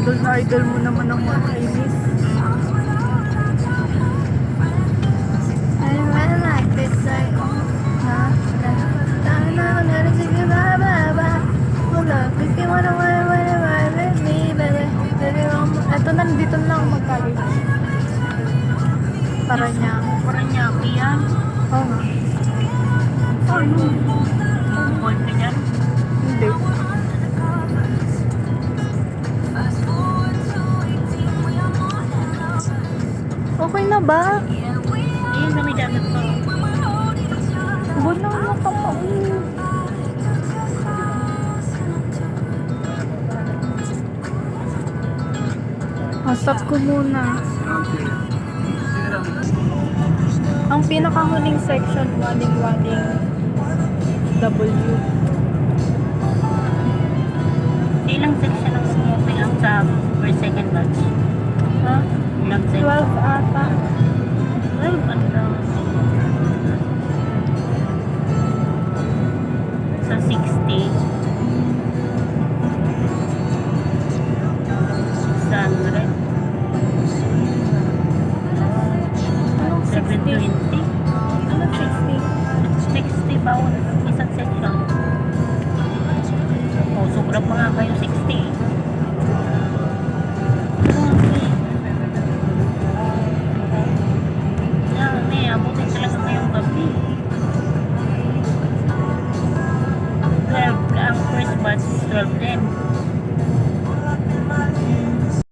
idol na idol mo naman ang mga Chinese. I really like this song. If you wanna ride with me, baby. Ito nandito na ako mag-college. Paranaque yan. Oo nga. Ano? Point ka dyan? Hindi. Okay na ba? Eh, kami dagat pa. Wala na pa pa. Stop ko muna. Ang pinakahuling section, waling-waling W. Ilang section ang sumupin ang sa per second batch? Ha? Ilang section? 12 ata. 12? Ano daw? Sa 60. 600. Anong 60? 720. Anong 60? 60 bawat isang section. Oh, sobra pa nga kayo 60. Grabe, abutin talaga ngayong gabi. 12 ang first batch is 12 din.